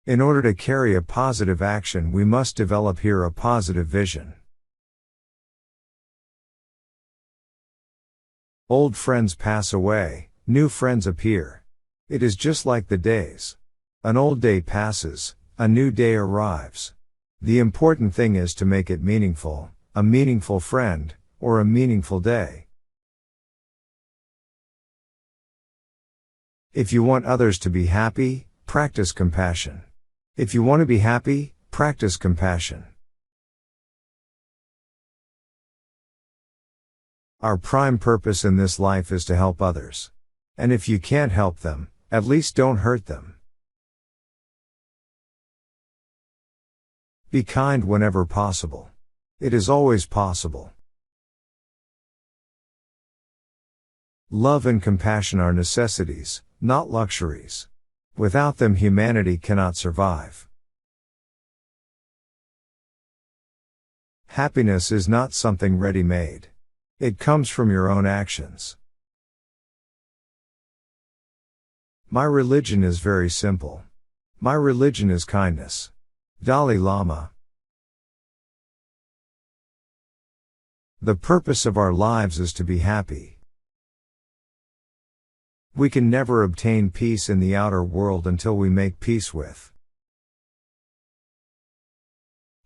In order to carry a positive action, we must develop here a positive vision. Old friends pass away, new friends appear. It is just like the days. An old day passes, a new day arrives. The important thing is to make it meaningful, a meaningful friend, or a meaningful day. If you want others to be happy, practice compassion. If you want to be happy, practice compassion. Our prime purpose in this life is to help others. And if you can't help them, at least don't hurt them. Be kind whenever possible. It is always possible. Love and compassion are necessities, not luxuries. Without them, humanity cannot survive. Happiness is not something ready-made. It comes from your own actions. My religion is very simple. My religion is kindness. Dalai Lama. The purpose of our lives is to be happy. We can never obtain peace in the outer world until we make peace with.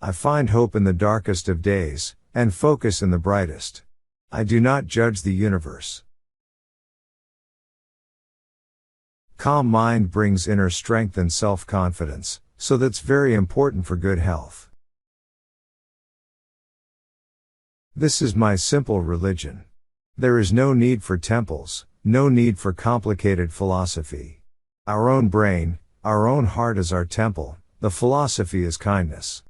I find hope in the darkest of days, and focus in the brightest. I do not judge the universe. Calm mind brings inner strength and self-confidence, so that's very important for good health. This is my simple religion. There is no need for temples, no need for complicated philosophy. Our own brain, our own heart is our temple, the philosophy is kindness.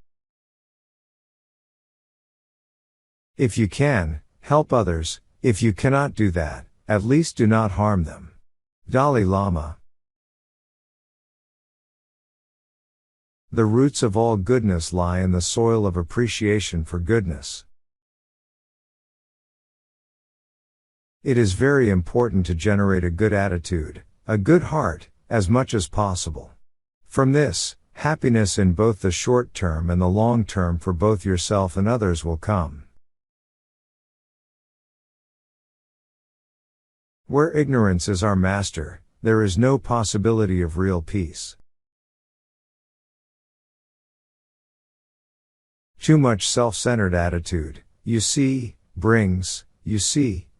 If you can, help others. If you cannot do that, at least do not harm them. Dalai Lama. The roots of all goodness lie in the soil of appreciation for goodness. It is very important to generate a good attitude, a good heart, as much as possible. From this, happiness in both the short term and the long term for both yourself and others will come. Where ignorance is our master, there is no possibility of real peace. Too much self-centered attitude, brings,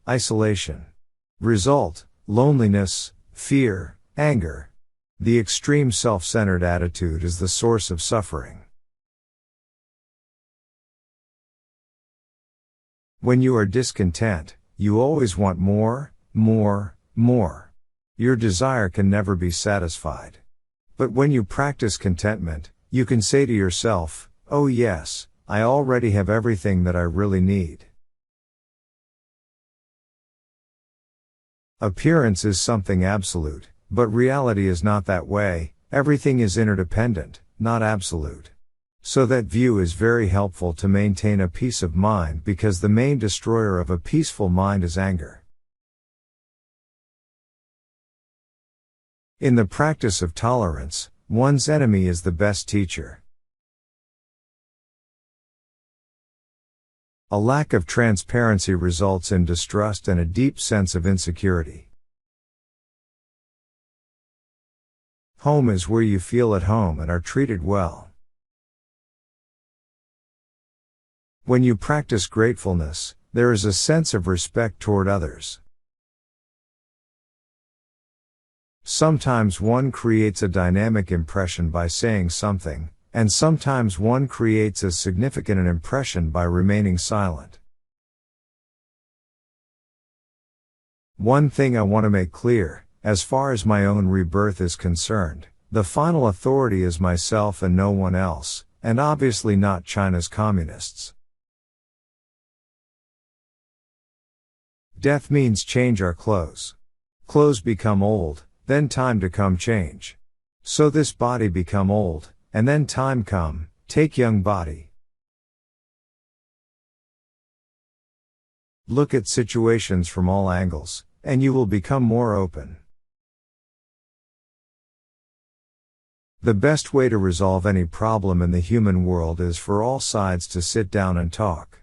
isolation. Result, loneliness, fear, anger. The extreme self-centered attitude is the source of suffering. When you are discontent, you always want more. Your desire can never be satisfied. But when you practice contentment, you can say to yourself, "Oh yes, I already have everything that I really need." Appearance is something absolute, but reality is not that way. Everything is interdependent, not absolute. So that view is very helpful to maintain a peace of mind, because the main destroyer of a peaceful mind is anger. In the practice of tolerance, one's enemy is the best teacher. A lack of transparency results in distrust and a deep sense of insecurity. Home is where you feel at home and are treated well. When you practice gratefulness, there is a sense of respect toward others. Sometimes one creates a dynamic impression by saying something, and sometimes one creates as significant an impression by remaining silent. One thing I want to make clear, as far as my own rebirth is concerned, the final authority is myself and no one else, and obviously not China's communists. Death means change our clothes. Clothes become old, then time to come change. So this body become old, and then time come, take young body. Look at situations from all angles, and you will become more open. The best way to resolve any problem in the human world is for all sides to sit down and talk.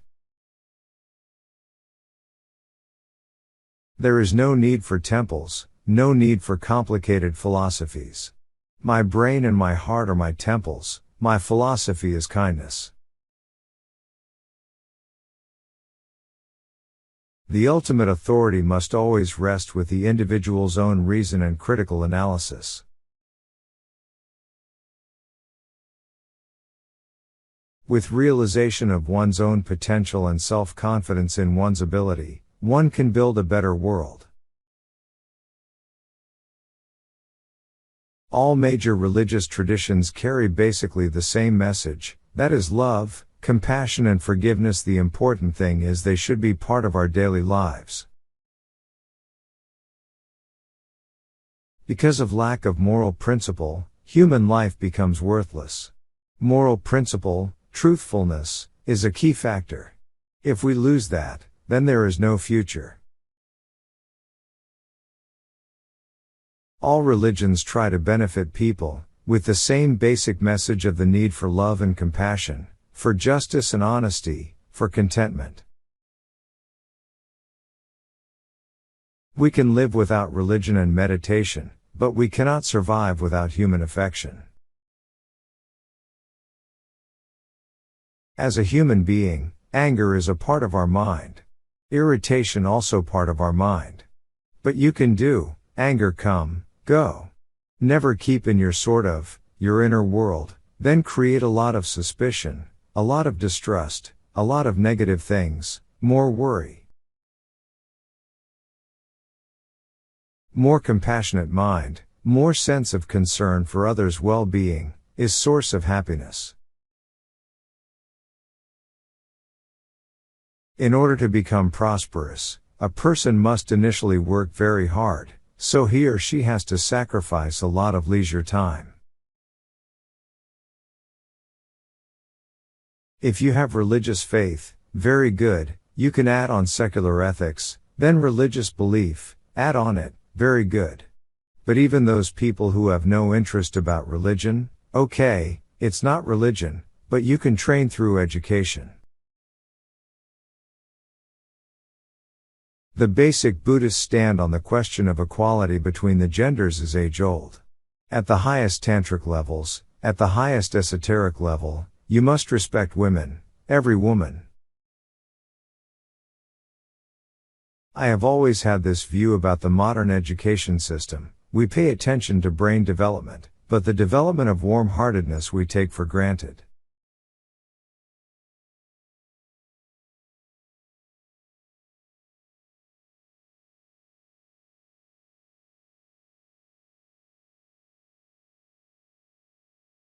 There is no need for temples, no need for complicated philosophies. My brain and my heart are my temples, my philosophy is kindness. The ultimate authority must always rest with the individual's own reason and critical analysis. With realization of one's own potential and self-confidence in one's ability, one can build a better world. All major religious traditions carry basically the same message, that is love, compassion and forgiveness. The important thing is they should be part of our daily lives. Because of lack of moral principle, human life becomes worthless. Moral principle, truthfulness, is a key factor. If we lose that, then there is no future. All religions try to benefit people, with the same basic message of the need for love and compassion, for justice and honesty, for contentment. We can live without religion and meditation, but we cannot survive without human affection. As a human being, anger is a part of our mind. Irritation also part of our mind. But you can do, anger come, go. Never keep in your your inner world, then create a lot of suspicion, a lot of distrust, a lot of negative things, more worry. More compassionate mind, more sense of concern for others' well-being, is source of happiness. In order to become prosperous, a person must initially work very hard, so he or she has to sacrifice a lot of leisure time. If you have religious faith, very good, you can add on secular ethics, then religious belief, add on it, very good. But even those people who have no interest about religion, okay, it's not religion, but you can train through education. The basic Buddhist stand on the question of equality between the genders is age-old. At the highest tantric levels, at the highest esoteric level, you must respect women, every woman. I have always had this view about the modern education system. We pay attention to brain development, but the development of warm-heartedness we take for granted.